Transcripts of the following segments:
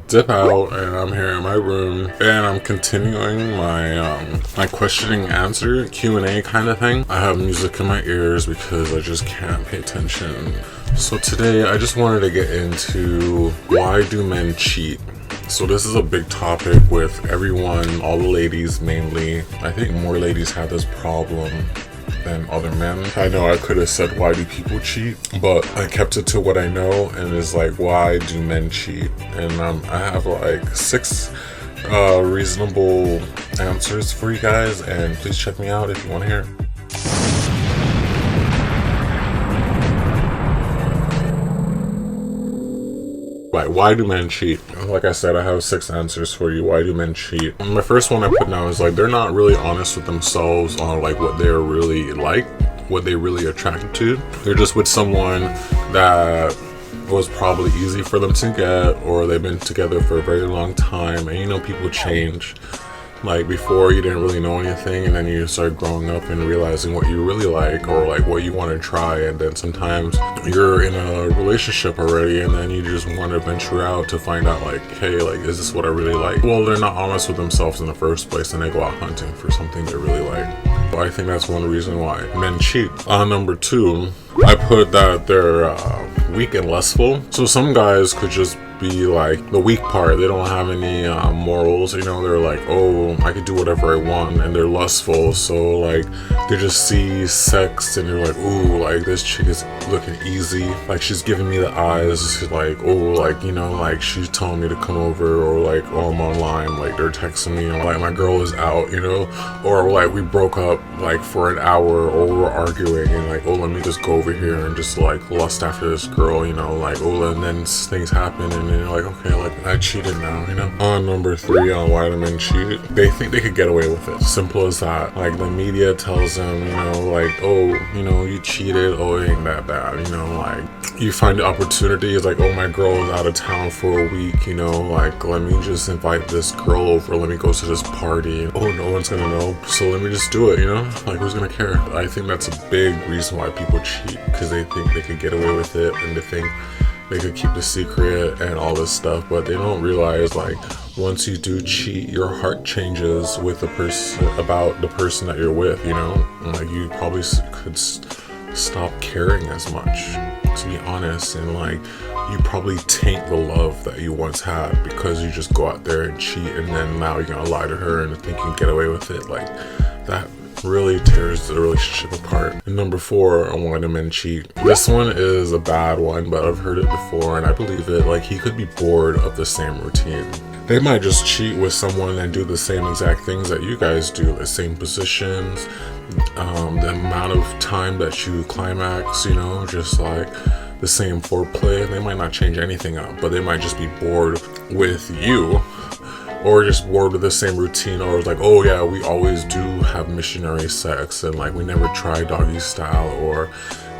dip out, and I'm here in my room, and I'm continuing my questioning answer Q&A kind of thing. I have music in my ears because I just can't pay attention. So today I just wanted to get into why do men cheat. So this is a big topic with everyone, all the ladies mainly. I think more ladies have this problem than other men. I know I could have said why do people cheat, but I kept it to what I know, and it's like, why do men cheat? And I have like 6 reasonable answers for you guys, and please check me out if you want to hear. Right, why do men cheat? Like I said, I have 6 answers for you. Why do men cheat? And my first one I put down is like, they're not really honest with themselves on like what they're really like, what they really attracted to. They're just with someone that was probably easy for them to get, or they've been together for a very long time, and you know, people change. Like before you didn't really know anything, and then you start growing up and realizing what you really like, or like what you want to try, and then sometimes you're in a relationship already, and then you just want to venture out to find out like, hey, like, is this what I really like? Well, they're not honest with themselves in the first place, and they go out hunting for something they really like. Well, I think that's one reason why men cheat. Number 2, I put that they're weak and lustful. So some guys could just be like the weak part. They don't have any morals, you know. They're like, oh, I could do whatever I want, and they're lustful. So like they just see sex and they're like, ooh, like this chick is looking easy, like she's giving me the eyes, like, oh, like, you know, like she's telling me to come over, or like, oh, I'm online, like they're texting me, and like my girl is out, you know, or like we broke up like for an hour, or we're arguing, and like, oh, let me just go over here and just like lust after this girl, you know, like, oh, and then things happen, and then you're like, okay, like I cheated now, you know. On number 3, on why do men cheat, they think they could get away with it. Simple as that. Like the media tells them, you know, like, oh, you know, you cheated, oh, it ain't that bad, you know. Like you find the opportunity, it's like, oh, my girl is out of town for a week, you know, like let me just invite this girl over, let me go to this party, and, oh, no one's gonna know, so let me just do it, you know, like who's gonna care? I think that's a big reason why people cheat, because they think they could get away with it, and they think they could keep the secret and all this stuff, but they don't realize like once you do cheat, your heart changes with the person, about the person that you're with, you know. Like you probably could stop caring as much, to be honest, and like you probably taint the love that you once had because you just go out there and cheat, and then now you're gonna lie to her and think you can get away with it. Like that really tears the relationship apart. And number 4, on why do men cheat. This one is a bad one, but I've heard it before and I believe it. Like he could be bored of the same routine. They might just cheat with someone and do the same exact things that you guys do, the same positions, the amount of time that you climax, you know, just like the same foreplay. They might not change anything up, but they might just be bored with you, or just bored with the same routine, or like, oh yeah, we always do have missionary sex, and like we never try doggy style, or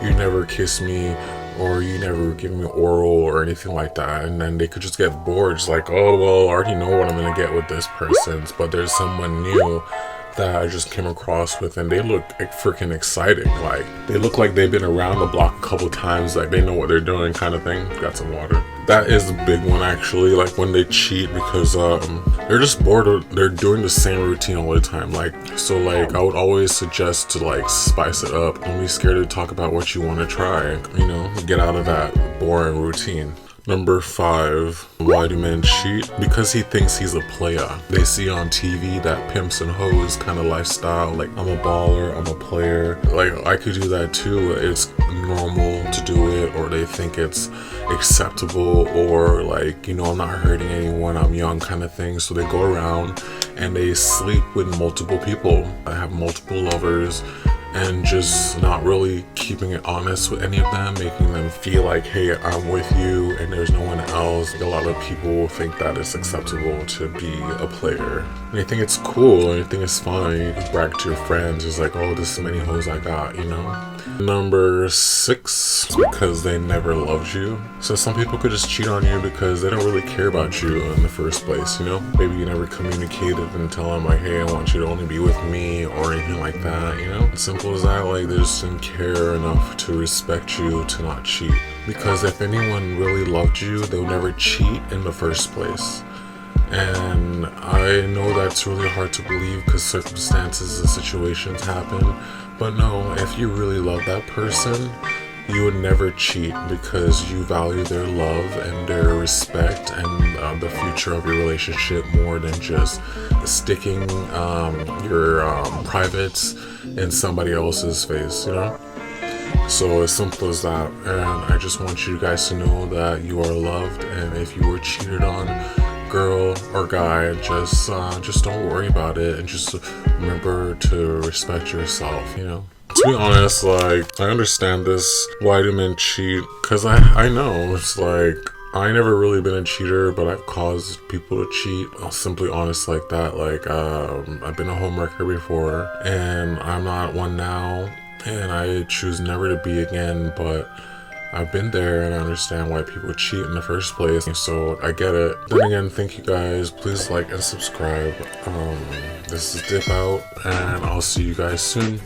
you never kiss me, or you never give me oral or anything like that. And then they could just get bored, just like, oh well, I already know what I'm gonna get with this person, but there's someone new that I just came across with, and they look freaking exciting. Like they look like they've been around the block a couple times, like they know what they're doing kind of thing. Got some water. That is a big one actually, like when they cheat because they're just bored, or they're doing the same routine all the time. Like, so like I would always suggest to like spice it up. Don't be scared to talk about what you want to try, you know, get out of that boring routine. Number 5, why do men cheat? Because he thinks he's a player. They see on TV that pimps and hoes kind of lifestyle, like I'm a baller, I'm a player. Like I could do that too. It's normal to do it, or they think it's acceptable, or like, you know, I'm not hurting anyone, I'm young kind of thing. So they go around and they sleep with multiple people. I have multiple lovers, and just not really keeping it honest with any of them, making them feel like, hey, I'm with you and there's no one else. A lot of people think that it's acceptable to be a player, and they think it's cool, and they think it's fine. You can brag to your friends, it's like, oh, this is many hoes I got, you know. Number 6, because they never loved you. So some people could just cheat on you because they don't really care about you in the first place, you know. Maybe you never communicated and tell them like, hey, I want you to only be with me, or anything like that, you know. Simple simple as that. Like, they just didn't care enough to respect you to not cheat. Because if anyone really loved you, they would never cheat in the first place. And I know that's really hard to believe because circumstances and situations happen. But no, if you really love that person, you would never cheat because you value their love and their respect and the future of your relationship more than just sticking your privates in somebody else's face, you know? So as simple as that. And I just want you guys to know that you are loved, and if you were cheated on, girl or guy, just don't worry about it, and just remember to respect yourself, you know? To be honest, like, I understand this, why do men cheat, because I know, it's like, I never really been a cheater, but I've caused people to cheat. I'm simply honest like that. Like, I've been a homewrecker before, and I'm not one now, and I choose never to be again, but I've been there and I understand why people cheat in the first place, so I get it. Then again, thank you guys. Please like and subscribe. This is Dip Out, and I'll see you guys soon.